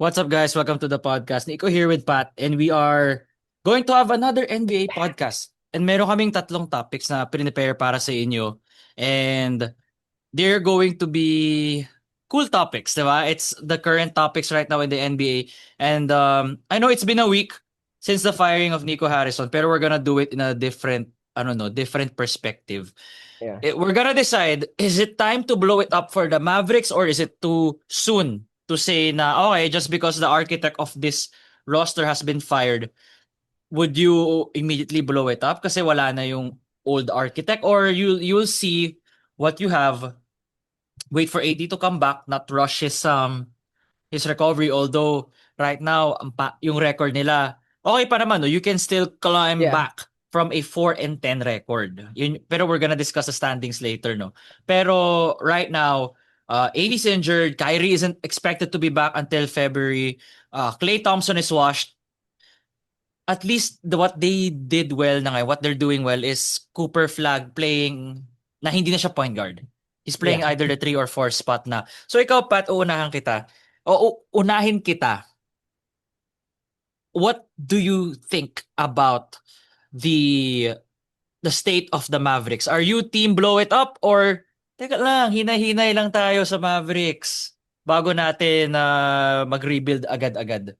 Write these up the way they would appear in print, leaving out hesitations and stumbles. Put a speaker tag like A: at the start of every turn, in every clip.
A: What's up, guys? Welcome to the podcast. Nico here with Pat, and we are going to have another NBA podcast. And meron kaming tatlong topics na prepare para sa inyo. And they're going to be cool topics, diba? It's the current topics right now in the NBA. And I know it's been a week since the firing of Nico Harrison, pero we're gonna do it in a different, I don't know, different perspective.
B: Yeah.
A: We're gonna decide, is it time to blow it up for the Mavericks or is it too soon to say na, okay, just because the architect of this roster has been fired, would you immediately blow it up kasi wala na yung old architect, or you'll see what you have, wait for AD to come back, not rush his recovery, although right now yung record nila okay pa naman, no? You can still climb
B: Yeah.
A: back from a 4-10 record. Pero we're gonna discuss the standings later, no? Pero right now, AD's injured, Kyrie isn't expected to be back until February. Klay Thompson is washed. At least what they did well na ngayon, what they're doing well is Cooper Flag playing na hindi na siya point guard. He's playing
B: Yeah.
A: either the 3 or 4 spot na. So ikaw, Pat, uunahan kita. O unahin kita. What do you think about the state of the Mavericks? Are you team blow it up, or teka lang, hinay-hinay lang tayo sa Mavericks bago natin mag-rebuild agad-agad?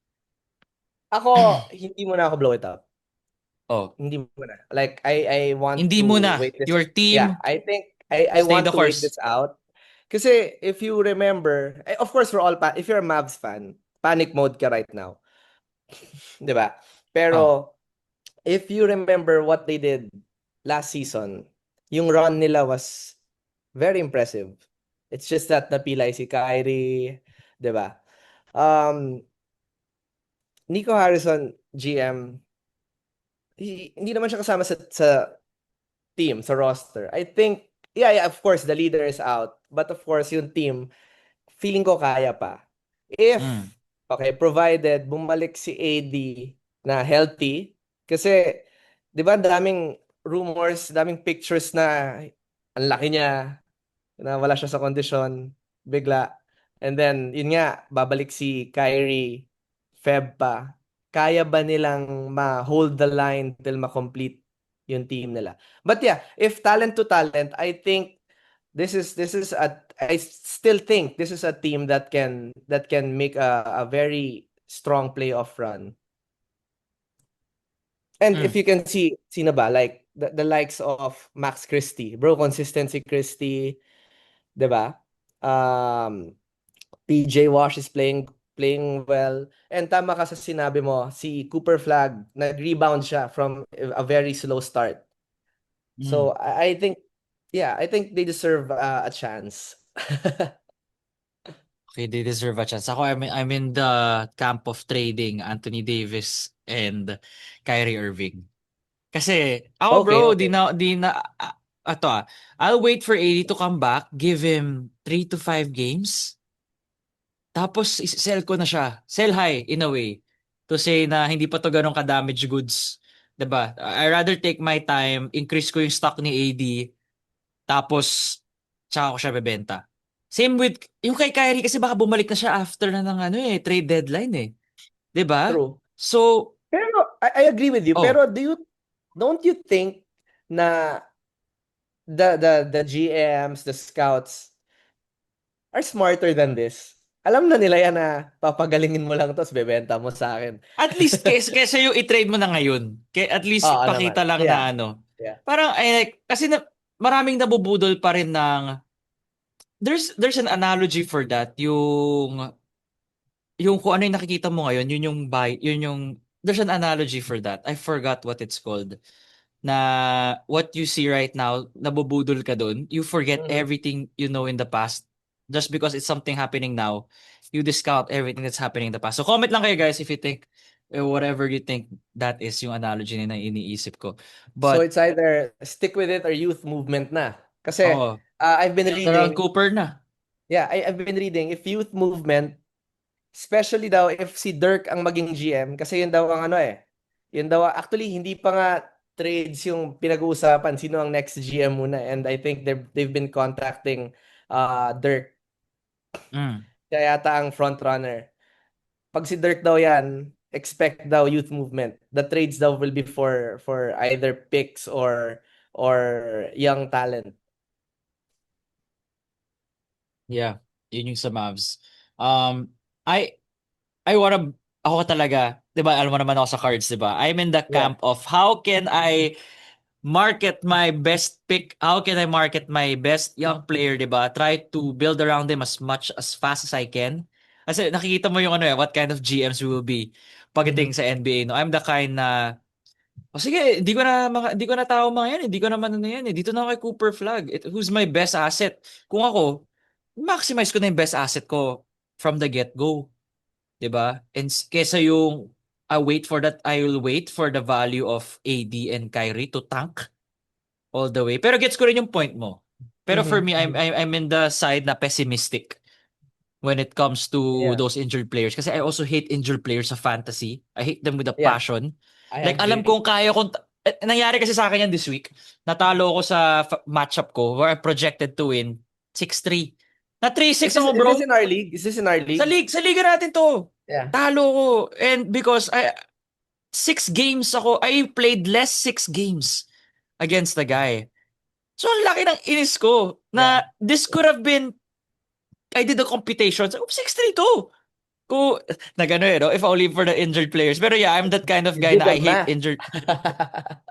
B: Ako, hindi mo na ako blow it up.
A: Oh,
B: Hindi mo na. Like, I want
A: hindi
B: to
A: muna.
B: wait this.
A: Your
B: Yeah,
A: team,
B: I think I
A: stay the
B: want to wait
A: course.
B: this out. Kasi if you remember, of course, we're all, if you're a Mavs fan, panic mode ka right now. Di ba?
A: Oh.
B: Pero, if you remember what they did last season, yung run nila was very impressive. It's just that napilay si Kyrie, di ba? Um, Nico Harrison, GM, hindi naman siya kasama sa team, sa roster. I think, yeah, of course, the leader is out. But of course, yung team, feeling ko kaya pa. If,
A: Mm.
B: okay, provided bumalik si AD na healthy, kasi, di ba, daming rumors, daming pictures na ang laki niya, na wala siya sa kondisyon, bigla. And then, yun nga, babalik si Kyrie, Feb pa. Kaya ba nilang ma-hold the line till ma-complete yung team nila? But yeah, if talent to talent, I think I still think this is a team that can make a very strong playoff run. And if
A: Mm.
B: you can see, sino ba? Like, the likes of Max Christie. Bro, consistency Christie, 'di ba? PJ Wash is playing well. And tama ka sa sinabi mo, si Cooper Flag, nag-rebound siya from a very slow start.
A: Mm.
B: So I think, yeah, I think they deserve a chance.
A: Okay, they deserve a chance. Ako, I'm in the camp of trading Anthony Davis and Kyrie Irving. Kasi ako, bro,
B: Okay, okay.
A: ato I'll wait for AD to come back, give him 3 to 5 games, tapos sell ko na siya. Sell high in a way to say na hindi pa to ganun ka-damage goods. 'Di ba? I rather take my time, increase ko yung stock ni AD, tapos tsaka ko siya bebenta. Same with yung kay Kyrie, kasi baka bumalik na siya after na ng trade deadline, 'di ba?
B: True.
A: So,
B: Pero I agree with you.
A: oh,
B: Pero don't you think na the GMs, the scouts are smarter than this? Alam na nila yan na papagalingin mo lang to, tapos bebenta mo sa akin.
A: at least kesa yung i-trade mo na ngayon. At least
B: Oo naman.
A: ipakita lang
B: Yeah.
A: na ano.
B: Yeah.
A: Parang kasi maraming nabubudol pa rin ng, there's an analogy for that. Yung kung ano yung nakikita mo ngayon, there's an analogy for that. I forgot what it's called. Na what you see right now, nabubudol ka dun. You forget
B: Mhm.
A: everything you know in the past just because it's something happening now. You discount everything that's happening in the past. So comment lang kayo, guys, if you think whatever you think that is yung analogy na iniisip ko.
B: So
A: But
B: it's either stick with it or youth movement na. Kasi
A: oh,
B: I've been
A: built around
B: reading,
A: Cooper na.
B: yeah, I've been reading if youth movement, especially daw if si Dirk ang maging GM, kasi yun daw ang ano eh. Yun daw, actually, hindi pa nga trades yung pinag-uusapan, sino ang next GM muna. And I think they've been contacting Dirk.
A: Mm.
B: Kaya yata ang front runner. pag si Dirk daw yan, expect daw youth movement. The trades daw will be for either picks or young talent.
A: Yeah, yun yung sa Mavs. Um, I ako talaga, 'di ba? Alam mo naman ako sa cards, 'di ba? I'm in the
B: Yeah.
A: camp of how can I market my best pick? How can I market my best young player, 'di ba? Try to build around them as much as fast as I can. Kasi nakikita mo yung what kind of GMs we will be pagdating
B: Mhm.
A: sa NBA, no? I'm the kind na sige, hindi ko na tao mga yan, hindi ko naman ano yan, eh. Dito na ako kay Cooper Flag. Who's my best asset? Kung ako, maximize ko na yung best asset ko from the get-go. 'Di ba? And kesa yung I will wait for the value of AD and Kyrie to tank all the way. Pero gets ko rin yung point mo. Pero for
B: Mhm.
A: me,
B: Mhm.
A: I'm in the side na pessimistic when it comes to
B: Yeah.
A: those injured players. Kasi I also hate injured players sa fantasy. I hate them with a
B: Yeah.
A: passion.
B: I
A: Like alam
B: agree.
A: kong kaya kong nangyari kasi sa akin yan this week. Natalo ko sa matchup ko where I projected to win 6-3. Na 3-6 ako,
B: Is
A: bro.
B: this in our league? Is this in our league?
A: Sa liga natin to.
B: Yeah.
A: Talo ko. And because 6 games ako, I played less 6 games against the guy. So, ang laki ng inis ko
B: Yeah.
A: na this could have been, I did the computation. So, 6-3 to. Kung, nagano no? If only for the injured players. Pero yeah, I'm that kind of
B: You
A: guy
B: did
A: na
B: the
A: I hate
B: math.
A: injured.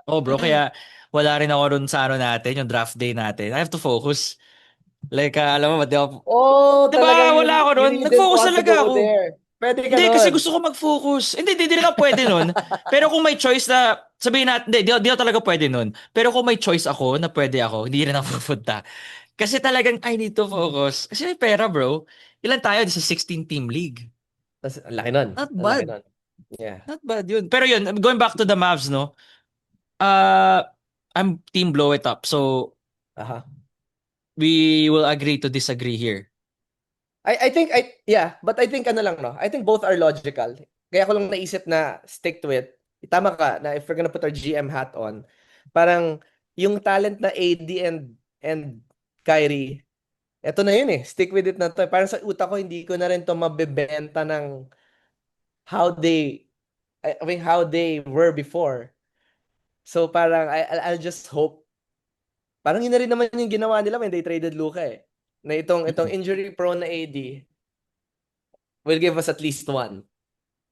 A: Oh, bro, kaya wala rin ako dun sa natin, yung draft day natin. I have to focus. Like, alam mo, di ako,
B: Oh,
A: di
B: talagang
A: ba, wala ako
B: you
A: dun.
B: really didn't
A: Nag-focus
B: want to
A: talaga
B: go
A: ako.
B: there. Pwede ka
A: Hindi, kasi
B: nun.
A: gusto ko mag-focus. Hindi na pwede nun. Pero kung may choice na, sabihin natin, di ako talaga pwede nun. Pero kung may choice ako na pwede ako, hindi rin ako pupunta. Kasi talagang I need to focus. Kasi may pera, bro. Ilan tayo sa 16-team league?
B: Ang laki nun.
A: Not
B: Ang laki
A: bad.
B: nun. Yeah.
A: Not bad yun. Pero yun, going back to the Mavs, no? Uh, I'm team blow it up. So,
B: Aha.
A: we will agree to disagree here.
B: But I think ano lang, no? I think both are logical. Kaya ko lang naisip na stick to it. Tama ka na if we're gonna put our GM hat on, parang yung talent na AD and Kyrie, eto na yun eh. Stick with it na to. Parang sa utak ko, hindi ko na rin to mabebenta ng how they, I mean, how they were before. So parang I'll just hope. Parang yun na rin naman yung ginawa nila when they traded Luka eh. Na itong injury prone na AD will give us at least one.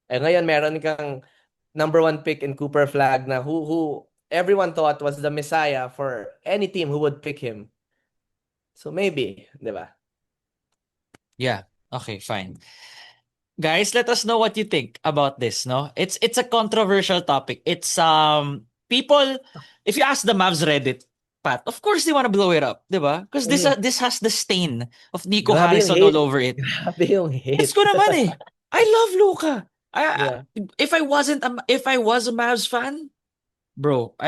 B: Eh ngayon meron kang number one pick in Cooper Flag na who everyone thought was the messiah for any team who would pick him. So maybe, di ba?
A: Yeah. Okay, fine. Guys, let us know what you think about this, no? It's a controversial topic. It's people, if you ask the Mavs Reddit, Pat, of course they want to blow it up, 'di ba? Because
B: Mhm.
A: this has the stain of Nico
B: Grabe yung
A: Harrison all
B: hate.
A: over it.
B: Grabe yung
A: Gets
B: hate.
A: ko naman eh. I love Luka.
B: Yeah.
A: If I was a Mavs fan, bro,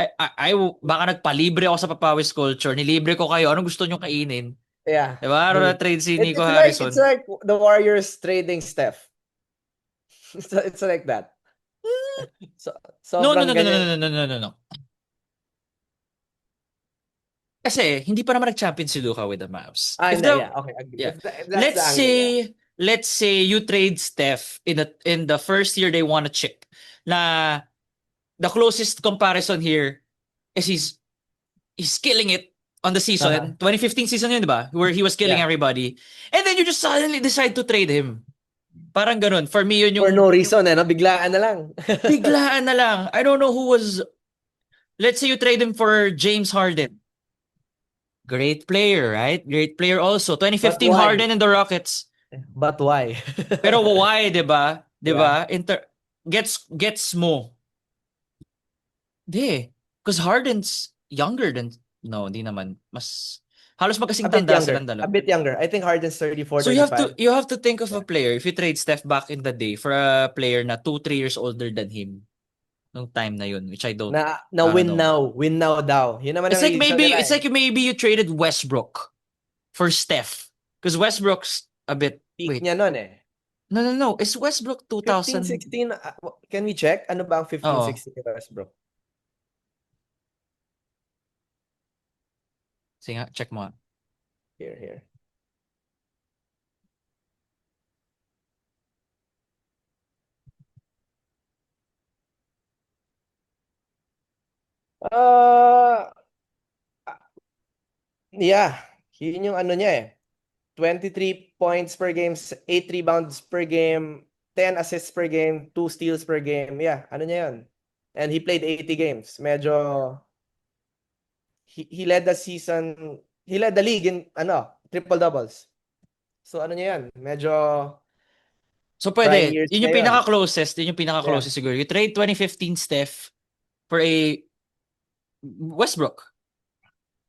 A: baka nagpalibre ako sa Papawis Culture. Nilibre ko kayo. Anong gusto nyo kainin?
B: Yeah.
A: Diba? Ano na trade si Nico
B: It's
A: Harrison?
B: like the Warriors trading Steph. It's like that. So,
A: No, no,
B: sobrang
A: no, no, no,
B: ganyan.
A: no, no, no, no, no. Kasi hindi pa naman nag-champion si Luka with the Mavs.
B: Ah,
A: If
B: hindi,
A: the
B: yeah. Okay, agree.
A: yeah,
B: If that's the
A: let's
B: angle, yeah.
A: say let's say you trade Steph in the first year they won a chip. Na the closest comparison here is he's killing it on the
B: Uh-huh.
A: season. 2015 season yun, di ba? Where he was killing
B: Yeah.
A: everybody. And then you just suddenly decide to trade him. Parang ganun. For me, yun
B: For no reason, eh, no? Biglaan na lang.
A: biglaan na lang. I don't know who was, let's say you trade him for James Harden. Great player, right? Great player also.
B: But
A: 2015
B: why?
A: Harden in the Rockets.
B: But why?
A: Pero why, 'di ba? 'Di
B: Yeah.
A: ba? Gets mo. Di. Because Harden's younger than no, hindi naman. Mas halos
B: A
A: magkasing
B: bit
A: tanda
B: younger.
A: silang
B: A
A: dalawa.
B: bit younger. I think Harden's 34,
A: So
B: 35.
A: you have to think of a
B: Yeah.
A: player. If you trade Steph back in the day for a player na 2-3 years older than him nung time na yun, which
B: Na
A: I don't
B: win
A: know.
B: now. Win now daw. Yun naman ang reason nila
A: It's
B: eh.
A: like maybe you traded Westbrook for Steph. Because Westbrook's a bit
B: Peak
A: wait.
B: niya nun eh.
A: No. Is Westbrook
B: 15,
A: 2000?
B: 16. Can we check? Ano ba ang 15,
A: Oo.
B: 16 ni Westbrook?
A: Sige nga, check mo nga.
B: Here, here. Uh, yeah, yun yung ano niya eh. 23 points per game, 8 rebounds per game, 10 assists per game, 2 steals per game. Yeah, ano niya yun. And he played 80 games. Medyo, he led the season, he led the league in, triple doubles. So ano niya yan, medyo
A: So
B: prime
A: pwede,
B: years niya yun.
A: yun yung
B: Yeah,
A: pinaka-closest siguro. You trade 2015 Steph for a Westbrook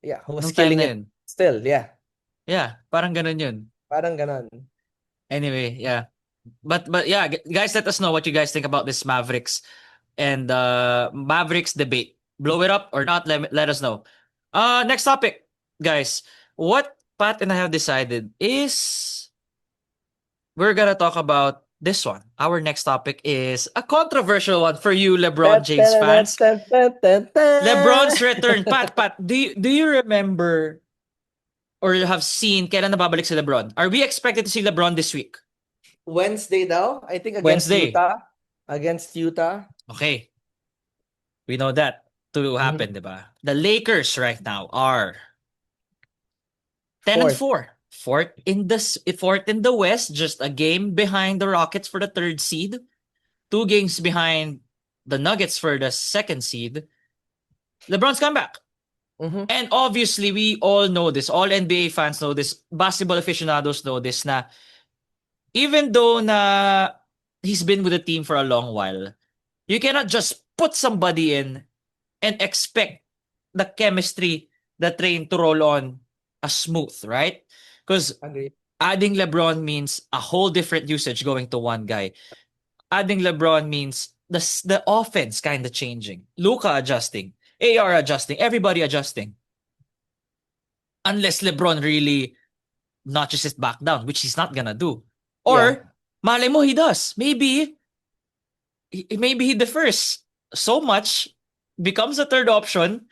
B: yeah, who was
A: nung time
B: killing
A: na
B: it
A: yun.
B: still, yeah.
A: Yeah, parang ganun yun.
B: Parang ganon.
A: Anyway, yeah. But yeah, guys, let us know what you guys think about this Mavericks and Mavericks debate. Blow it up or not? Let us know. Next topic, guys. What Pat and I have decided is we're gonna talk about this one. Our next topic is a controversial one for you, LeBron James fans. LeBron's return. Pat, do you remember or you have seen kailan nababalik si LeBron? Are we expected to see LeBron this week?
B: Wednesday daw, I think against
A: Wednesday.
B: Utah. Against Utah.
A: Okay. We know that to
B: Mhm.
A: happen, di ba? The Lakers right now are 10 and
B: Fourth.
A: 4. Fourth in the West, just a game behind the Rockets for the third seed, 2 games behind the Nuggets for the second seed. LeBron's come back.
B: Mhm.
A: And obviously, we all know this. All NBA fans know this. Basketball aficionados know this na even though na he's been with the team for a long while, you cannot just put somebody in and expect the chemistry, the train to roll on as smooth, right? Because
B: Agree.
A: adding LeBron means a whole different usage going to one guy. Adding LeBron means the offense kind of changing. Luka adjusting, AR adjusting, everybody adjusting. Unless LeBron really notches it back down, which he's not gonna do.
B: Yeah.
A: Or, malay mo, he does. Maybe he defers so much, becomes a third option,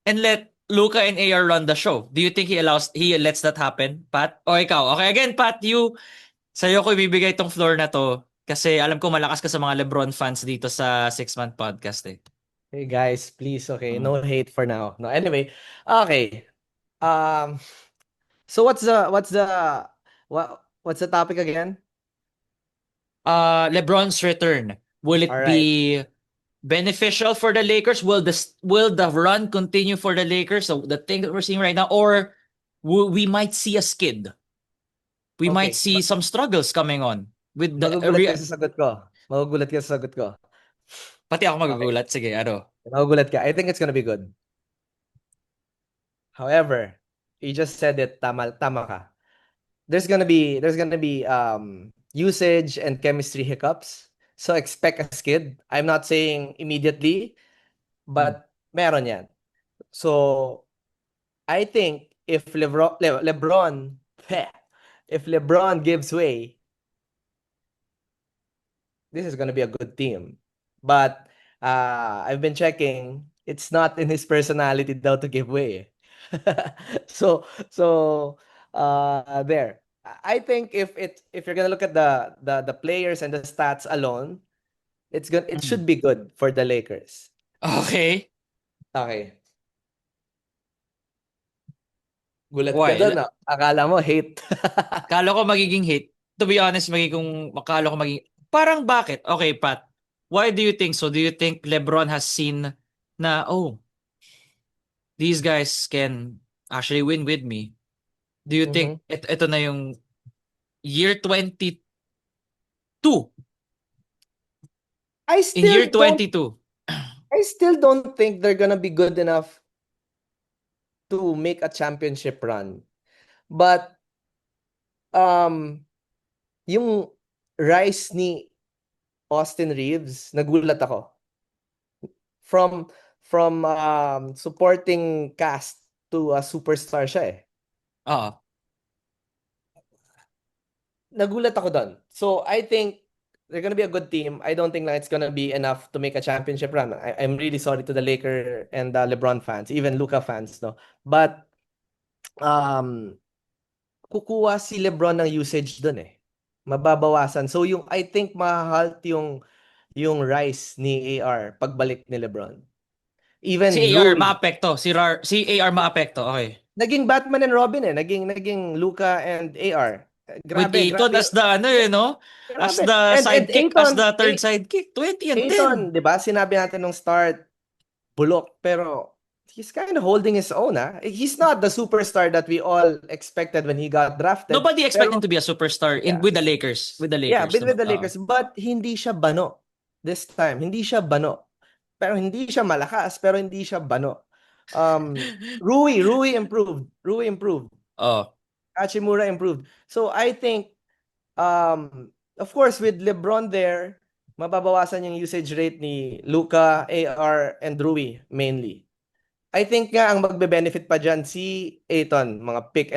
A: and let Luka and AR run the show. Do you think he lets that happen, Pat? O ikaw? Okay, again, Pat, sa'yo ko ibibigay tong floor na to kasi alam ko malakas ka sa mga LeBron fans dito sa 6 Month Podcast eh.
B: Hey guys, please, okay,
A: Mm.
B: no hate for now. No, anyway, okay. Um, so what's the topic again?
A: LeBron's return. Will
B: All
A: it
B: right.
A: be beneficial for the Lakers? Will the run continue for the Lakers? So the thing that we're seeing right now, or we might see a skid. We might
B: Okay.
A: see some struggles coming on with the
B: Magugulat ka sa sagot ko. Magugulat ka sa sagot ko.
A: pati ako
B: Okay.
A: magugulat. Sige, ano?
B: Magugulat ka. I think it's gonna be good. However, you just said it, tama ka. There's gonna be usage and chemistry hiccups. So expect a skid. I'm not saying immediately,
A: Hmm.
B: but meron yan. So I think if LeBron if LeBron gives way, this is gonna be a good team. But I've been checking, it's not in his personality daw to give way. So there. I think if you're gonna look at the players and the stats alone, it
A: Hmm.
B: should be good for the Lakers.
A: Okay.
B: Okay. Gulat ka
A: Why?
B: doon, ah. Akala mo hate.
A: Kala ko magiging hit. To be honest, akala ko magiging... Parang bakit? Okay, Pat. Why do you think so? Do you think LeBron has seen na, oh, these guys can actually win with me? Do you
B: Mhm.
A: think ito na yung year 22?
B: I
A: In year
B: still don't
A: 22.
B: I still don't think they're gonna be good enough to make a championship run. But um yung rise ni Austin Reeves, nagulat ako. From supporting cast to a superstar siya eh.
A: Oo.
B: Nagulat ako doon. So I think they're gonna be a good team. I don't think that it's gonna be enough to make a championship run. I'm really sorry to the Laker and the LeBron fans, even Luka fans, no. But um kukuha si LeBron ng usage doon eh. Mababawasan. So yung I think mahalt yung rise ni AR pagbalik ni LeBron. Even
A: Si AR
B: Rui.
A: maapekto. Si AR maapekto. Okay.
B: Naging Batman and Robin eh. Naging Luka and AR.
A: With
B: Grabe,
A: Aiton
B: grabe.
A: as the ano eh, no? As
B: Grabe.
A: the
B: And
A: sidekick, as the third sidekick. 20 and 10.
B: Ayton, 'di ba? Sinabi natin nung start, bulok, pero he's kind of holding his own, ah. He's not the superstar that we all expected when he got drafted,
A: Nobody expect him
B: pero
A: to be a superstar in
B: yeah.
A: with the Lakers. With the
B: Yeah,
A: Lakers.
B: with
A: Diba?
B: the Lakers, but hindi siya bano this time. Hindi siya bano. Pero hindi siya malakas, pero hindi siya bano. Rui improved. Rui improved.
A: Oh.
B: Hachimura improved. So I think of course with LeBron there, mababawasan yung usage rate ni Luka, AR, and Rui mainly. I think nga ang magbe-benefit pa dyan si Ayton, mga pick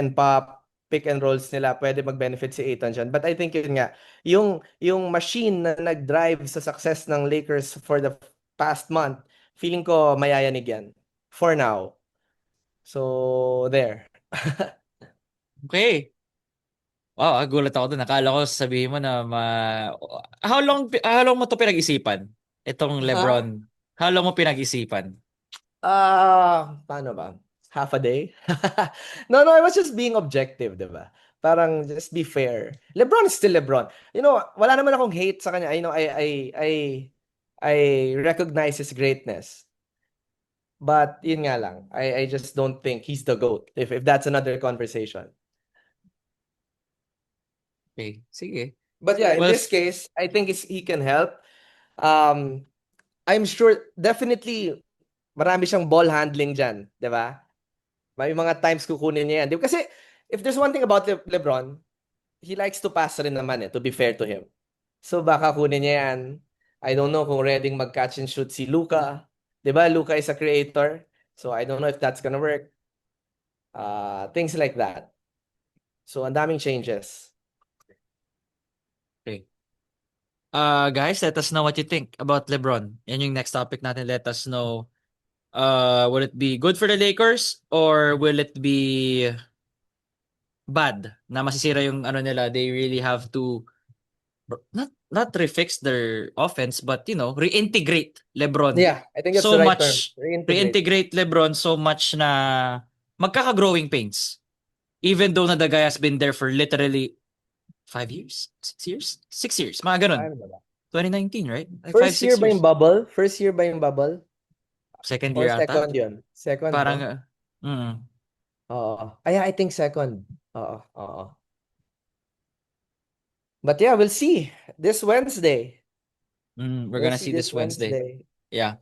B: and rolls nila, pwede mag-benefit si Ayton dyan. But I think yun nga, yung machine na nag-drive sa success ng Lakers for the past month, feeling ko mayayanig yan. For now. So, there.
A: Okay. Wow, gulat ako dun. Akala ko sabihin mo na how long mo to pinag-isipan? Itong
B: Ha?
A: LeBron. How long mo pinag-isipan?
B: Paano ba? Half a day? No, no, I was just being objective, 'di ba? Parang just be fair. LeBron is still LeBron. You know, wala naman akong hate sa kanya. I recognize his greatness. But yun nga lang. I just don't think he's the GOAT. If that's another conversation.
A: Okay, sige.
B: But yeah, in
A: Well,
B: this case, I think he can help. Um, I'm sure definitely marami siyang ball handling diyan, 'di ba? May mga times kukunin niya yan. Di ba? Kasi if there's one thing about LeBron, he likes to pass rin naman to be fair to him. So baka kunin niya yan. I don't know kung ready mag-catch and shoot si Luka. Di ba? Luka is a creator. So I don't know if that's gonna work. Things like that. So ang daming changes.
A: okay. Guys, let us know what you think about LeBron. Yan yung next topic natin. Let us know. Will it be good for the Lakers or will it be bad na masisira yung ano nila? They really have to not refix their offense but reintegrate LeBron
B: Yeah, I think that's
A: so
B: the right term.
A: much.
B: Reintegrate.
A: Reintegrate LeBron so much na magkaka-growing pains. Even though na the guy has been there for literally 5 years, 6 years, 6 years, mga ganun.
B: Ano ba?
A: 2019, right? Like
B: First
A: 5, 6
B: year ba
A: years.
B: yung bubble? First year ba yung bubble?
A: Second
B: Or
A: year ata.
B: second yun? Second,
A: Parang,
B: no?
A: mm,
B: Oo. I think second. Oo, oo. But yeah, we'll see this Wednesday.
A: we're
B: We'll
A: gonna
B: see
A: see
B: this
A: this Wednesday.
B: Wednesday.
A: Yeah.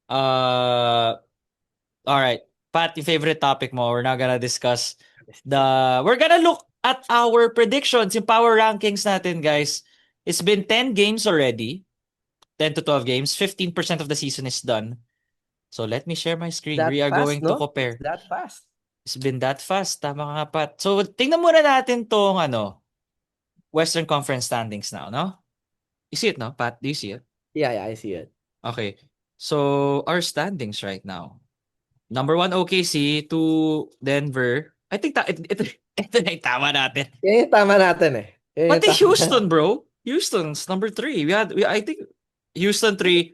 A: All right. Pat, yung favorite topic mo, we're now gonna discuss we're gonna look at our predictions, yung power rankings natin, guys. It's been 10 games already. 10 to 12 games. 15% of the season is done. So let me share my screen.
B: That
A: We are
B: fast,
A: going to
B: no? It's
A: compare.
B: that fast.
A: It's been that fast. Tama ka nga, Pat. So tingnan muna natin tong Western Conference standings now, no? You see it, no, Pat? Do you see it?
B: Yeah, I see it.
A: Okay. So our standings right now. Number 1, OKC. 2, Denver. I think ito na yung tama natin.
B: Yan yung tama natin eh. Yan yung
A: Pati
B: tama
A: Houston, bro. Houston's number 3. I think Houston 3,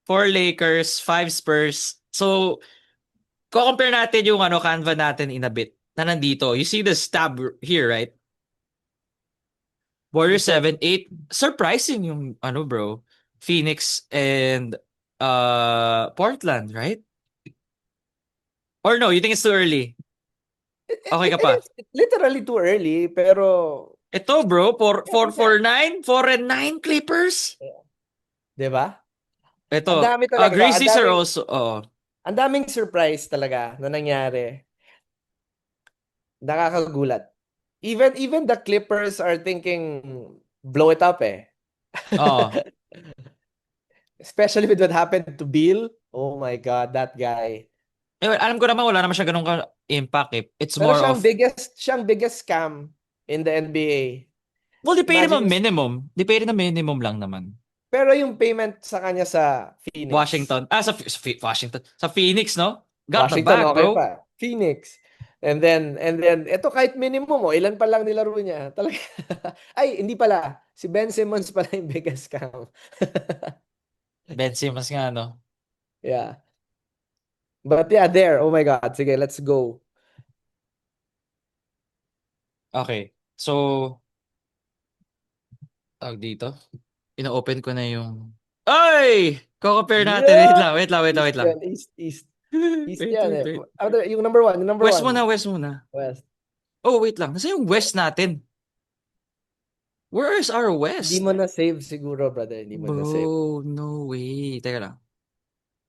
A: 4 Lakers, 5 Spurs. So, ko-compare natin yung Canva natin in a bit na nandito. You see the stab here, right? Warriors 7, 8. Surprising yung bro. Phoenix and Portland, right? Or no, you think it's too early? Okay ka pa?
B: It's literally too early, pero
A: Ito, bro,
B: yeah,
A: 4-9, 4-9 Clippers.
B: di ba? Ang
A: Ito,
B: dami talaga.
A: Grizzlies are also,
B: Ang daming surprise talaga na nangyari. Nakakagulat. Even the Clippers are thinking blow it up eh.
A: oh.
B: Especially with what happened to Bill. Oh my God, that guy.
A: Alam ko naman wala naman siya ganun ka-impact eh. It's
B: Pero
A: more of,
B: siyang biggest scam in the NBA.
A: well, di pay naman
B: Imagine,
A: minimum. Di pay na minimum lang naman.
B: pero yung payment sa kanya sa Phoenix.
A: Washington. Washington. Sa Phoenix, no? Got the
B: Washington,
A: bag,
B: okay
A: bro.
B: pa. Phoenix. And then, ito kahit minimum mo, ilan pa lang nilaro niya. Talaga. Ay, hindi pala. Si Ben Simmons pala yung biggest scam.
A: Ben Simmons nga, no?
B: Yeah. But yeah, there. Oh my God. Sige, let's go.
A: Okay. So, tawag dito. Ina-open ko na yung... Ay! Ko-compare natin. Wait
B: Yeah!
A: lang, wait lang, wait lang,
B: East
A: wait lang.
B: yan. East, East. East
A: Wait,
B: yan
A: wait,
B: eh.
A: wait.
B: Yung number one. Yung number
A: West
B: one.
A: muna, West muna.
B: West.
A: Oh, wait lang. Nasa yung West natin? Where is our
B: Hindi
A: West?
B: mo na save siguro, brother. Hindi mo na save.
A: Bro, no way. Teka lang.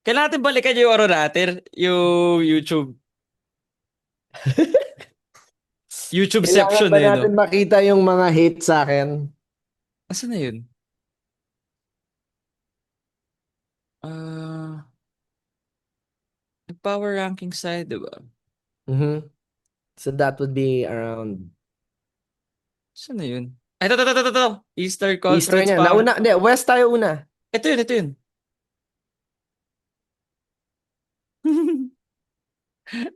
A: Kailangan natin balikan yung ano natin, yung YouTube.
B: Kailangan
A: YouTubeception
B: ba
A: eh,
B: natin
A: no?
B: makita yung mga hate sa akin?
A: Asan na yun? Ah, power ranking side, diba?
B: Mhm. So that would be around
A: Saan na yun? Ay, ito. Eastern
B: Eastern
A: Conference
B: yan.
A: Power.
B: Nauna, hindi, West tayo una.
A: Ito yun.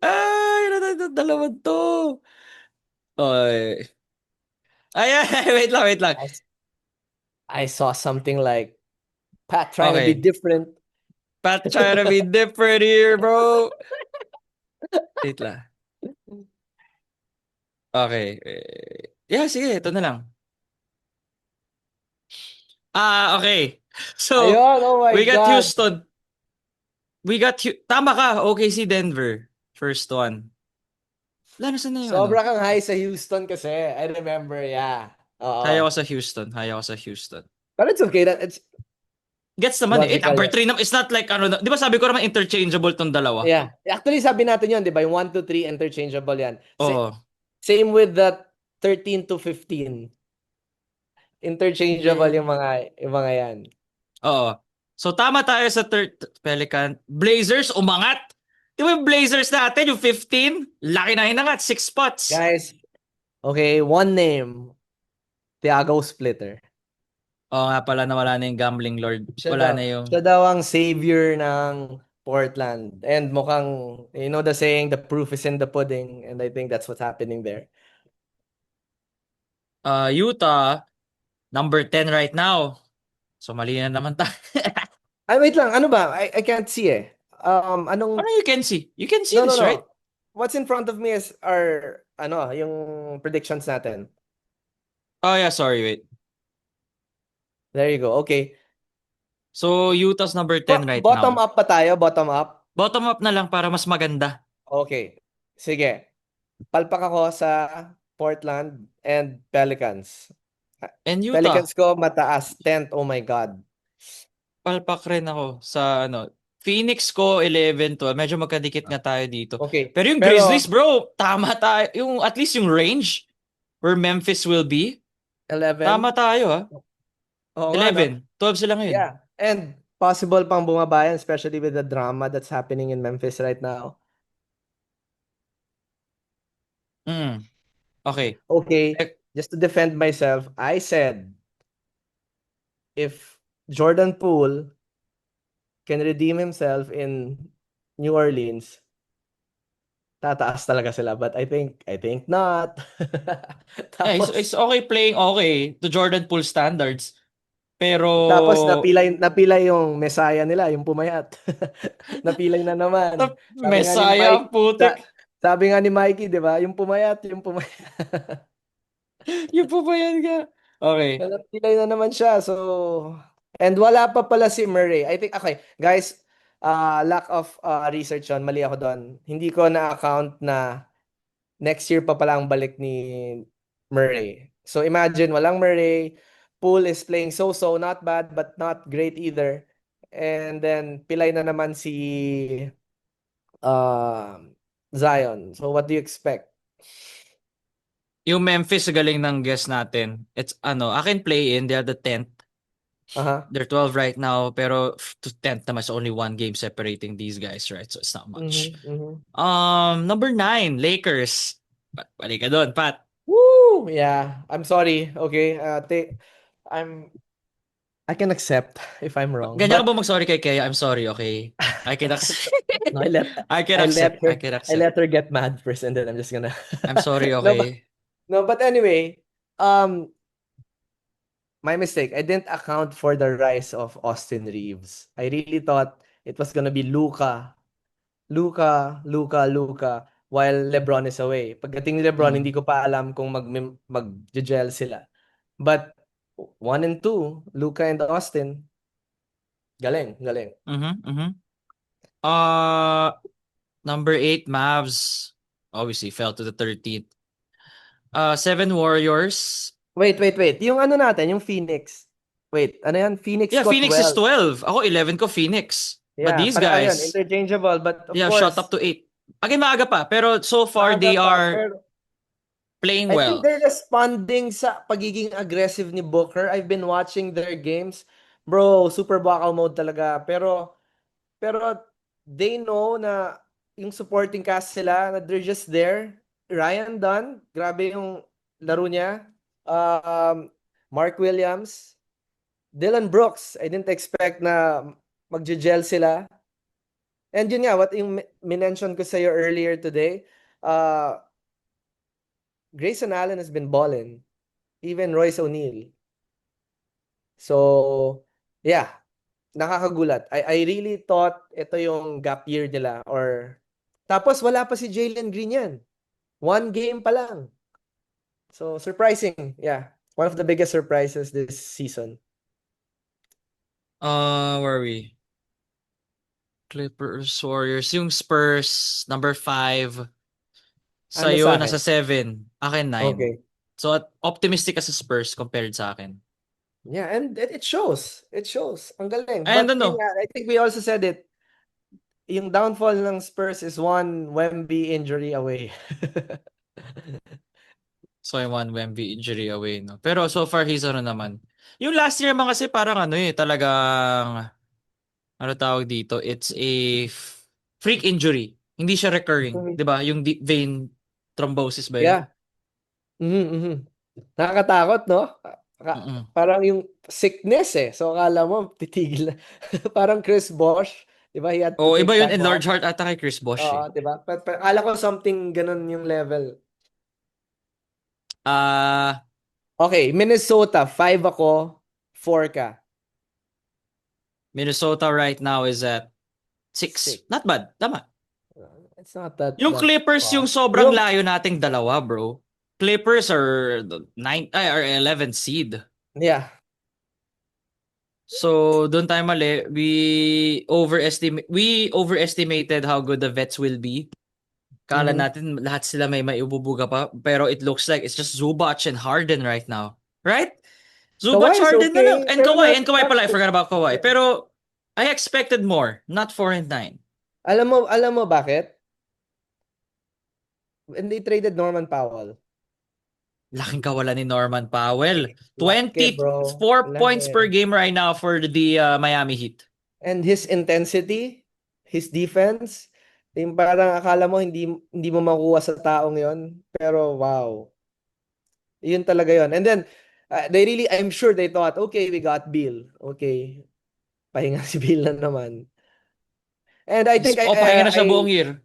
A: Ay, dalawang to. Ay. Wait lang.
B: I, I saw something like Pat trying to be
A: Okay.
B: different.
A: Pat trying to be different here, bro. Wait lang. Okay. Yeah, sige, ito na lang. Okay. So,
B: Ayun, oh my
A: we got
B: God.
A: Houston. Tama ka, OKC Denver. First one. Wala na saan na yung ano.
B: Sobra kang high sa Houston kasi. I remember, yeah.
A: Haya
B: Oo.
A: ko sa Houston.
B: But it's okay. It's
A: Gets naman eh.
B: logical
A: Number
B: yan.
A: 3 naman. It's not like ano. Di ba sabi ko naman interchangeable tong dalawa?
B: Yeah. Actually, sabi natin yun, di ba? Yung 1 to 3 interchangeable yan.
A: Oo.
B: Same with the 13 to 15. Interchangeable
A: Yeah.
B: yung mga yan.
A: Oo. So tama tayo sa third Pelican. Blazers umangat. Di ba yung Blazers natin, yung 15? Laki na inangat. 6 spots.
B: Guys, okay, one name. Thiago Splitter.
A: Oo nga pala na wala na yung gambling lord.
B: Siya
A: Wala
B: daw.
A: na yung...
B: Siya daw ang savior ng Portland. And mukhang, you know the saying, the proof is in the pudding. And I think that's what's happening there.
A: Utah, number 10 right now. So mali na naman tayo.
B: Ay, wait lang. Ano ba? I can't see eh.
A: Ano you can see? You can see
B: No, no,
A: this, right?
B: no. What's in front of me is our, yung predictions natin.
A: Oh yeah, sorry, wait.
B: There you go. Okay.
A: So Utah's number 10 right
B: Bottom
A: now.
B: up pa tayo? Bottom up?
A: Bottom up na lang para mas maganda.
B: Okay. Sige. Palpak ako sa Portland and Pelicans.
A: And Utah,
B: Pelicans ko mataas, 10th. Oh my God.
A: palpak rin ako sa ano. Phoenix ko 11 to. Medyo magkadikit nga tayo dito.
B: Okay.
A: Pero yung Grizzlies, bro, tama tayo. Yung at least yung range where Memphis will be,
B: 11.
A: tama tayo ha.
B: Oo nga, no?
A: 11, 12 sila ngayon.
B: Yeah. And possible pang bumabayan, especially with the drama that's happening in Memphis right now.
A: Okay.
B: Okay.
A: Eh,
B: Just to defend myself, I said if Jordan Poole can redeem himself in New Orleans, tataas talaga sila. But I think not.
A: Yeah, it's
B: Tapos,
A: okay playing okay to Jordan Poole standards.
B: tapos
A: Pero
B: napilay yung Messiah nila, yung pumayat. Napilay na naman. Sabi nga ni
A: Messiah
B: Mike,
A: ang putik.
B: sabi nga ni Mikey, 'di ba? Yung pumayat.
A: Yung po ba yan ka? Okay.
B: Napilay na naman siya. So, and wala pa pala si Murray. I think, okay, guys, lack of research on. Mali ako doon. Hindi ko na-account na next year pa pala ang balik ni Murray. So, imagine, walang Murray. Poole is playing so-so, not bad, but not great either. And then, pilay na naman si uh, Zion. So, what do you expect?
A: Yung Memphis, galing ng guess natin. It's akin play in. They are the 10th.
B: Aha.
A: They're 12 right now. Pero to 10th naman, so only one game separating these guys, right? So it's not much.
B: Mhm.
A: Number 9, Lakers. Balik ka doon, Pat.
B: Woo! Yeah. I'm sorry. Okay. I can accept if I'm wrong.
A: Ganyan ka
B: But
A: ba mag-sorry kay Kea? I'm sorry, okay? I can accept.
B: no, I let
A: I can
B: I let
A: accept.
B: her
A: I can
B: I
A: accept.
B: let her get mad first, and then I'm just gonna
A: I'm sorry,
B: no, but
A: okay?
B: no, but anyway, um, my mistake. I didn't account for the rise of Austin Reeves. I really thought it was gonna be Luka Luka, while LeBron is away. Pagdating ni LeBron,
A: Mm.
B: hindi ko pa alam kung mag-gel sila. But 1 and 2, Luka and Austin, galing, galing.
A: Mhm, mhm. Uh, number 8, Mavs. Obviously, fell to the 13th. 7 Warriors.
B: Wait. Yung ano natin, yung Phoenix. Wait, ano yan? Phoenix
A: Yeah,
B: ko
A: Phoenix is
B: 12.
A: 12. Ako 11 ko Phoenix. But
B: Yeah,
A: these
B: pareho yun,
A: guys,
B: interchangeable. But of
A: yeah, shot up
B: course,
A: to 8. Again, maaga pa. Pero so far,
B: maaga
A: they
B: pa.
A: are
B: Pero
A: playing
B: I think
A: well.
B: they're responding sa pagiging aggressive ni Booker. I've been watching their games. Bro, super baka mode talaga. Pero they know na yung supporting cast sila, na they're just there. Ryan Dunn, grabe yung laro niya. Um, Mark Williams, Dylan Brooks, I didn't expect na magje-gel sila. And yun nga, what yung minention ko sa'yo earlier today, uh, Grayson Allen has been balling. Even Royce O'Neal. So, yeah, nakakagulat. I really thought ito yung gap year nila, or tapos wala pa si Jalen Green yan. 1 game pa lang. So, surprising. Yeah. One of the biggest surprises this season.
A: Where are we? Clippers, Warriors. Yung Spurs, number 5.
B: Ano sa
A: Sa'yo,
B: akin?
A: nasa 7. Akin, 9.
B: Okay.
A: So, optimistic ka sa Spurs compared sa akin.
B: Yeah, and it shows. It shows. Ang galing.
A: And
B: But yun
A: ano,
B: nga, I think we also said it. Yung downfall ng Spurs is one Wemby injury away.
A: so yung one Wemby injury away, no? Pero so far, he's ano naman. Yung last year naman kasi parang ano talagang, ano tawag dito, it's a freak injury. Hindi siya recurring. 'Di ba? Yung deep vein thrombosis ba yun?
B: Yeah. Mm-hmm. Nakakatakot, no?
A: Mm-mm.
B: Parang yung sickness eh. So akala mo titigil na. Parang Chris Bosh, 'di ba? He had to
A: Oh, iba
B: take
A: yun
B: time
A: in large
B: off.
A: heart ata kay Chris Bosh
B: Oo,
A: eh.
B: 'di ba? But akala ko something ganun yung level.
A: Ah,
B: Okay, Minnesota, 5 ako, 4 ka.
A: Minnesota right now is at 6.
B: 6.
A: Not bad. Tama.
B: It's not that
A: Yung
B: that
A: Clippers yung
B: far.
A: sobrang
B: Yung
A: layo nating dalawa, bro. Clippers are the 9 ay or 11 seed.
B: yeah.
A: So, doon tayo mali. We overestimated how good the vets will be. Kala
B: Mhm.
A: natin lahat sila may maiububuga pa, pero it looks like it's just Zubac and Harden right now. Right? Zubac,
B: Kawhi is
A: Harden na lang.
B: okay,
A: And
B: pero
A: Kawhi. And
B: not
A: Kawhi
B: not
A: pala. I forgot about Kawhi. Pero I expected more. Not 4 and 9.
B: alam mo bakit? When they traded Norman Powell.
A: Laking kawalan ni Norman Powell.
B: Laki, bro.
A: 24 points per
B: Laki.
A: game right now for the Miami Heat.
B: And his intensity, his defense, yung parang akala mo hindi mo makuha sa taong yon, pero wow. Yun talaga yon. And then I'm sure they thought, okay, we got Bill. Okay, pahinga si Bill na naman. And I think
A: Pahinga na siya buong year.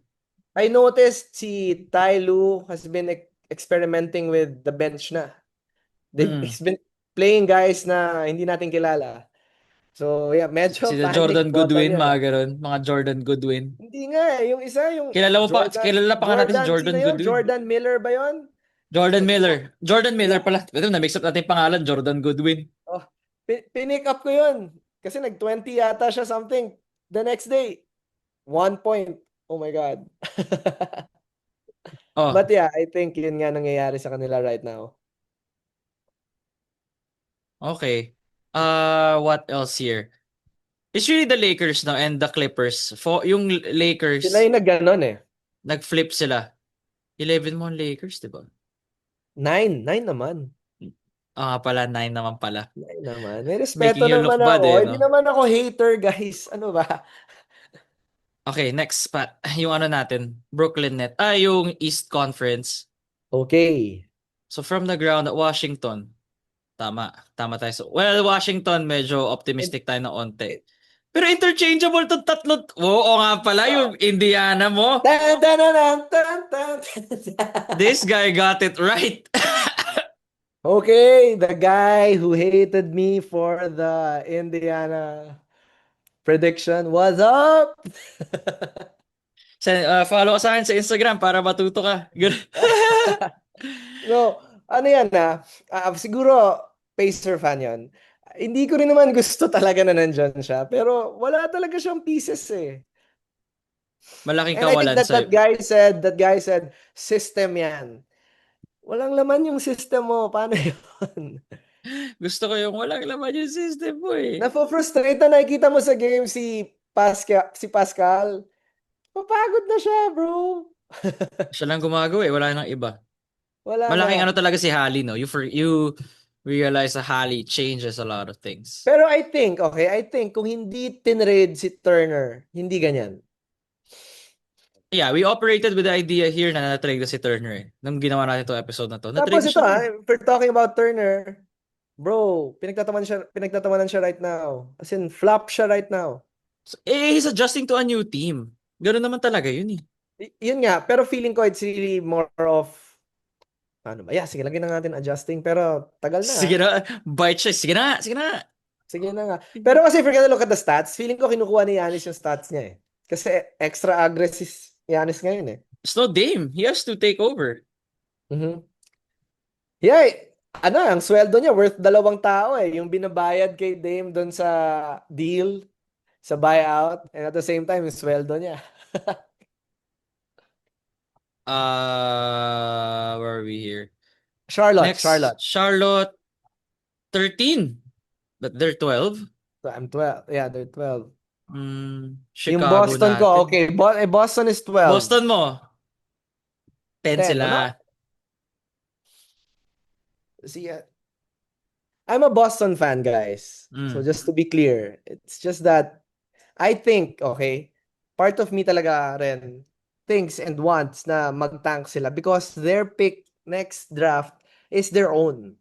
B: I noticed si Ty Lue has been experimenting with the bench na.
A: Mm.
B: He's been playing guys na hindi natin kilala. So yeah, medyo
A: Sila
B: panic
A: Jordan
B: button
A: Goodwin,
B: yun.
A: mga ganun. Mga Jordan Goodwin.
B: Hindi nga eh. Yung isa, yung
A: Kilala pa nga natin si
B: Sino
A: Jordan
B: yun?
A: Goodwin.
B: Jordan Miller ba yun?
A: Jordan
B: Nagkuha.
A: Miller. Jordan Miller
B: Yeah.
A: pala. Ito, na-mix up natin yung pangalan. Jordan Goodwin.
B: Oh, pinick up ko yun. Kasi nag-20 yata siya something. The next day, 1 point. Oh my God.
A: Oh,
B: But yeah, I think yun nga nangyayari sa kanila right now.
A: okay. What else here? It's really the Lakers now and the Clippers. Yung
B: Sila
A: Lakers,
B: yung nag-ganon eh.
A: nag-flip sila. 11 mo ang Lakers, di ba?
B: 9 naman.
A: Pala, 9 naman pala.
B: 9 naman. May
A: Making
B: respeto
A: you look
B: naman
A: bad eh,
B: ako. Hindi
A: no?
B: naman ako hater, guys. Ano ba?
A: Okay, next spot. Yung ano natin, Brooklyn Net. Yung East Conference.
B: Okay.
A: So from the ground, Washington. Tama. Tama tayo. Well, Washington, medyo
B: It,
A: optimistic tayo na onte.
B: it,
A: Pero interchangeable to tatlo. Oo nga pala, yung Indiana mo.
B: tan, tan, tan, tan, tan, tan.
A: This guy got it right.
B: Okay, the guy who hated me for the Indiana prediction, what's up?
A: Follow ka sa akin sa Instagram para matuto ka. Ganun.
B: No, ano yan siguro Pacer fan yon. Hindi ko rin naman gusto talaga na nandyan siya, pero wala talaga siyang pieces eh.
A: Malaking
B: And I think
A: kawalan
B: that
A: sa
B: that guy said system yan. Walang laman yung system mo. Paano yun?
A: gusto ko yung walang laman yung system mo eh.
B: Nafo-frustrate na nakikita mo sa game si Pascal. Mapagod na siya, bro.
A: Siya lang gumagawa eh, wala nang iba.
B: Wala
A: Malaking
B: na.
A: ano talaga si Hali, no? You realize that Hali changes a lot of things.
B: Pero I think kung hindi tinrade si Turner, hindi ganyan.
A: Yeah, we operated with the idea here na na-trade na si Turner eh. Nung ginawa natin itong episode na to.
B: Tapos
A: Na-trade na
B: ito
A: siya eh.
B: if we're talking about Turner, bro, pinagtatawanan siya right now. As in, flop siya right now.
A: He's adjusting to a new team. Ganoon naman talaga yun eh.
B: Yun nga, pero feeling ko it's really more of, ano ba? Yeah, sige, lagyan na natin adjusting, pero tagal na.
A: Sige na, bite siya. Sige na, sige na.
B: Sige na nga. Pero kasi if you're gonna look at the stats, feeling ko kinukuha ni Giannis yung stats niya eh. Kasi extra aggressive Giannis ngayon eh.
A: It's no Dame. He has to take over.
B: Mhm. Yeah, ang sweldo niya worth 2 tao eh. Yung binabayad kay Dame doon sa deal, sa buyout, and at the same time, yung sweldo niya.
A: Where are we here?
B: Charlotte.
A: Next, Charlotte 13. But they're 12.
B: So I'm 12. Yeah, they're 12. Yung
A: Chicago
B: Boston ko,
A: natin.
B: okay. Boston is 12.
A: Boston mo. 10
B: 10, ano?
A: sila.
B: See, I'm a Boston fan, guys. So
A: Mm.
B: just to be clear, it's just that I think, okay, part of me talaga rin thinks and wants na mag-tank sila because their pick next draft is their own.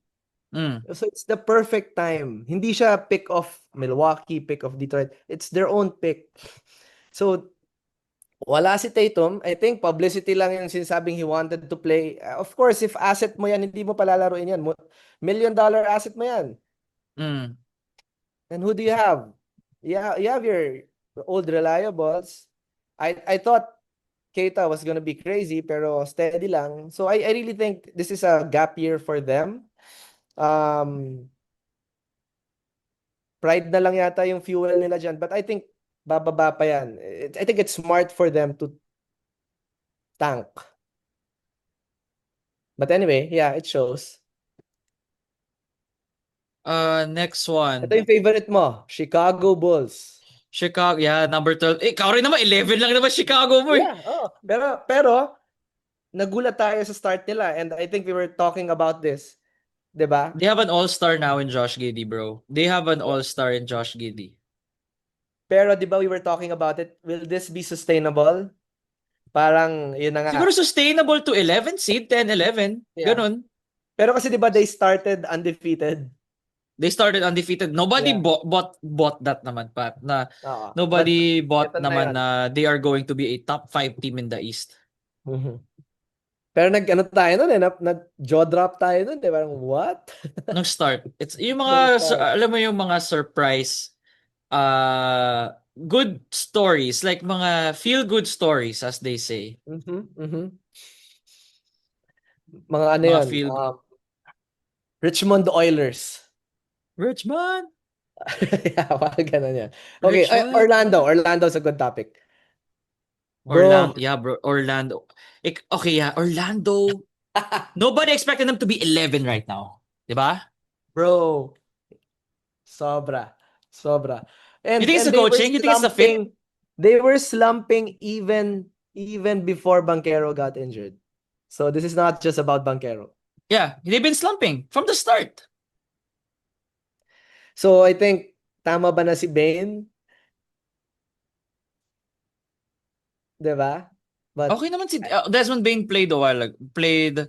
A: Mm.
B: So it's the perfect time. Hindi siya pick of Milwaukee, pick of Detroit. It's their own pick. So wala si Tatum. I think publicity lang yung sinasabing he wanted to play. Of course, if asset mo yan, hindi mo palalaruin yan. $1 million asset mo yan.
A: Mm.
B: And who do you have? You have your old reliables. I thought Keita was gonna be crazy, pero steady lang. So I really think this is a gap year for them. Pride na lang yata yung fuel nila dyan. But I think bababa pa yan. I think it's smart for them to tank. But anyway, yeah, it shows.
A: Next one.
B: Ito yung favorite mo, Chicago Bulls.
A: Chicago, yeah, number 12. Ikaw rin naman, 11 lang naman Chicago mo eh.
B: Yeah, pero nagulat tayo sa start nila and I think we were talking about this, 'di ba?
A: They have an all-star now in Josh Giddey, bro. They have an all-star in Josh Giddey.
B: Pero 'di ba we were talking about it, will this be sustainable? Parang yun na nga.
A: Siguro sustainable to 11 seed, 10, 11.
B: Yeah.
A: Ganun.
B: Pero kasi 'di ba they started undefeated?
A: They started undefeated. Nobody
B: Yeah.
A: bought that naman, Pat. Na
B: Oo.
A: nobody bought
B: ito na
A: naman
B: yun.
A: na they are going to be a top 5 team in the East.
B: Mhm. Pero nag-ano tayo nun eh, jaw drop tayo nun eh, parang what?
A: Nung start. It's yung
B: Nung
A: mga
B: start.
A: alam mo yung mga surprise good stories, like mga feel good stories as they say.
B: Mhm. Mga ano
A: Mga
B: yun,
A: feel
B: Richmond Oilers.
A: Richmond.
B: Yeah, parang ganun yan. Okay,
A: Richmond.
B: Orlando's a good topic.
A: Orlando,
B: Bro,
A: yeah, bro. Orlando. Okay, yeah, Orlando. Nobody expected them to be 11 right now. 'Di ba?
B: bro, sobra. And
A: You think it's the
B: they were
A: coaching? You think it's the fit?
B: slumping. They were slumping even before Banchero got injured. So this is not just about Banchero.
A: Yeah, they've been slumping from the start.
B: So I think tama ba na si Bane? 'Di ba? But
A: Okay naman si Desmond Bain played a while ago. Played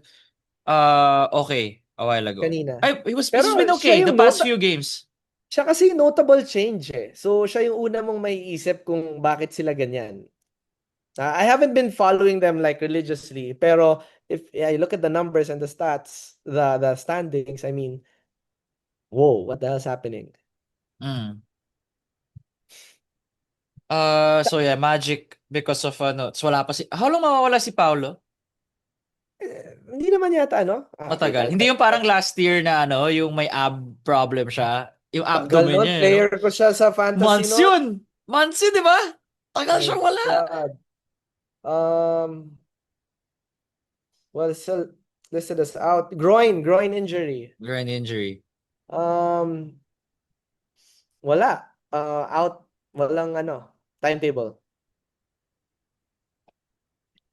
A: okay a while ago.
B: kanina.
A: He's
B: Pero
A: been okay
B: siya
A: the
B: yung
A: past few games.
B: siya kasi yung notable change eh. So siya yung una mong maiisip kung bakit sila ganyan. I haven't been following them like religiously, pero if you look at the numbers and the stats, the standings, I mean, whoa, what the hell's happening?
A: Mm. So yeah, Magic because of ano, wala pa si how long mawawala si Paulo?
B: Hindi naman yata, ano?
A: Matagal. Hindi yung parang last year na ano, yung may ab problem siya. Yung
B: Tagal
A: abdomen
B: nun.
A: niya, eh, no?
B: Player ko siya sa fantasy
A: Months
B: noon.
A: yun! Months yun, di ba? Tagal
B: My
A: siya wala.
B: God. Um, well, still listed as out. Groin injury.
A: Groin injury.
B: Um, wala. Out. Walang ano, timetable.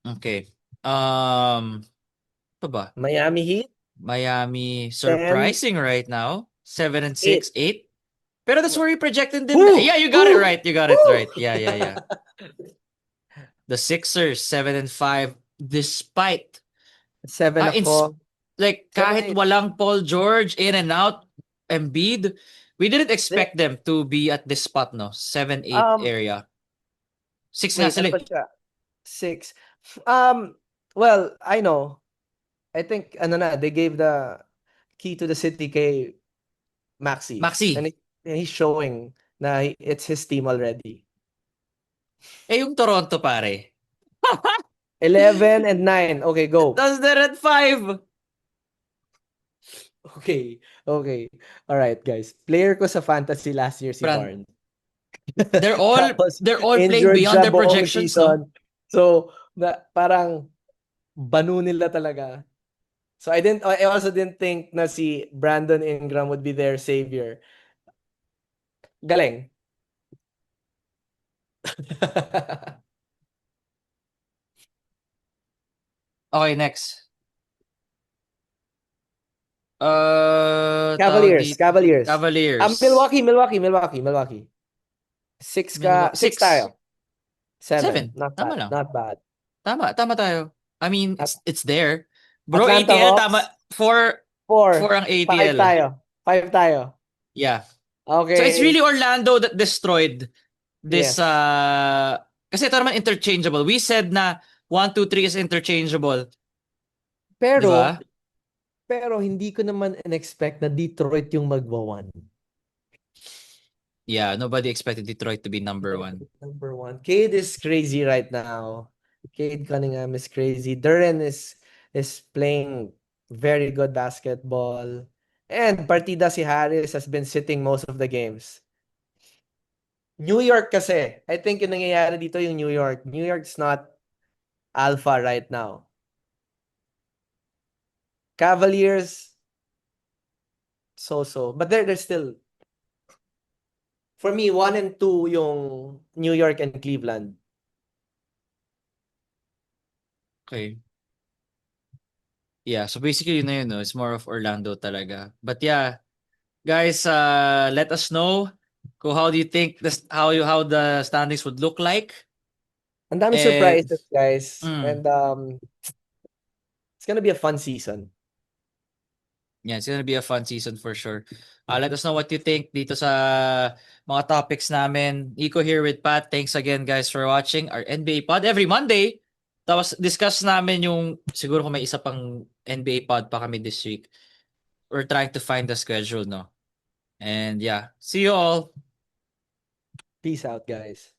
A: Okay. Ito ba?
B: Miami Heat,
A: Miami
B: 10,
A: surprising right now. 7-6,
B: 8.
A: 8. Pero that's where we projected them.
B: Woo!
A: Yeah, you got it
B: Woo!
A: right. You got it
B: Woo!
A: right. Yeah. The Sixers 7-5 despite
B: 7
A: in
B: ako.
A: like
B: 7,
A: kahit
B: 8.
A: walang Paul George in and out Embiid, we didn't expect them to be at this spot, no. 7-8
B: Um,
A: area. 6 nga
B: wait, ano
A: sila.
B: ba siya? 6. Well, I know. I think, ano na, they gave the key to the city kay Maxi. And
A: Maxi.
B: he's showing na it's his team already.
A: Yung Toronto pare.
B: 11 and 9. Okay, go.
A: Tapos they're at 5.
B: Okay. Okay. All right, guys. Player ko sa fantasy last year si
A: Brand.
B: Barnes.
A: They're all
B: Tapos,
A: playing
B: injured
A: beyond
B: siya
A: their
B: buong
A: projections, no?
B: season. So, parang banu nila talaga. So, I also didn't think na si Brandon Ingram would be their savior. Galing.
A: Okay, next. Tawag
B: Cavaliers,
A: dito.
B: Cavaliers.
A: Cavaliers.
B: Milwaukee. Six
A: Six.
B: tayo. 7.
A: 7.
B: Not
A: Tama
B: bad.
A: lang.
B: Not bad.
A: Tama tayo. I mean,
B: At
A: it's there. Bro,
B: Atlanta
A: ATL tama.
B: Hawks,
A: 4
B: 4.
A: ang
B: 5
A: ATL.
B: tayo. 5 tayo.
A: Yeah. So it's
B: Okay.
A: really Orlando that destroyed this
B: Yes.
A: kasi ito naman interchangeable. We said na 1, 2, 3 is interchangeable. Di ba?
B: Pero hindi ko naman in-expect na Detroit yung magwa-1.
A: Yeah, nobody expected Detroit to be number 1.
B: Number 1. Cade is crazy right now. Cade Cunningham is crazy. Duren is playing very good basketball. And partida si Harris has been sitting most of the games. New York kasi, I think yung nangyayari dito yung New York. New York's not alpha right now. Cavaliers, so. But they're still, for me, 1 and 2 yung New York and Cleveland.
A: Okay. Yeah, so basically yun na yun, no? It's more of Orlando talaga. But yeah, guys, let us know how do you think how the standings would look like.
B: Ang daming
A: And
B: surprises, guys. And it's gonna be a fun season.
A: yeah, it's gonna be a fun season for sure. Let us know what you think dito sa mga topics namin. Iko here with Pat. Thanks again, guys, for watching our NBA pod every Monday. Tapos discuss namin yung siguro kung may isa pang NBA pod pa kami this week. We're trying to find the schedule, no? And yeah, see you all.
B: Peace out, guys.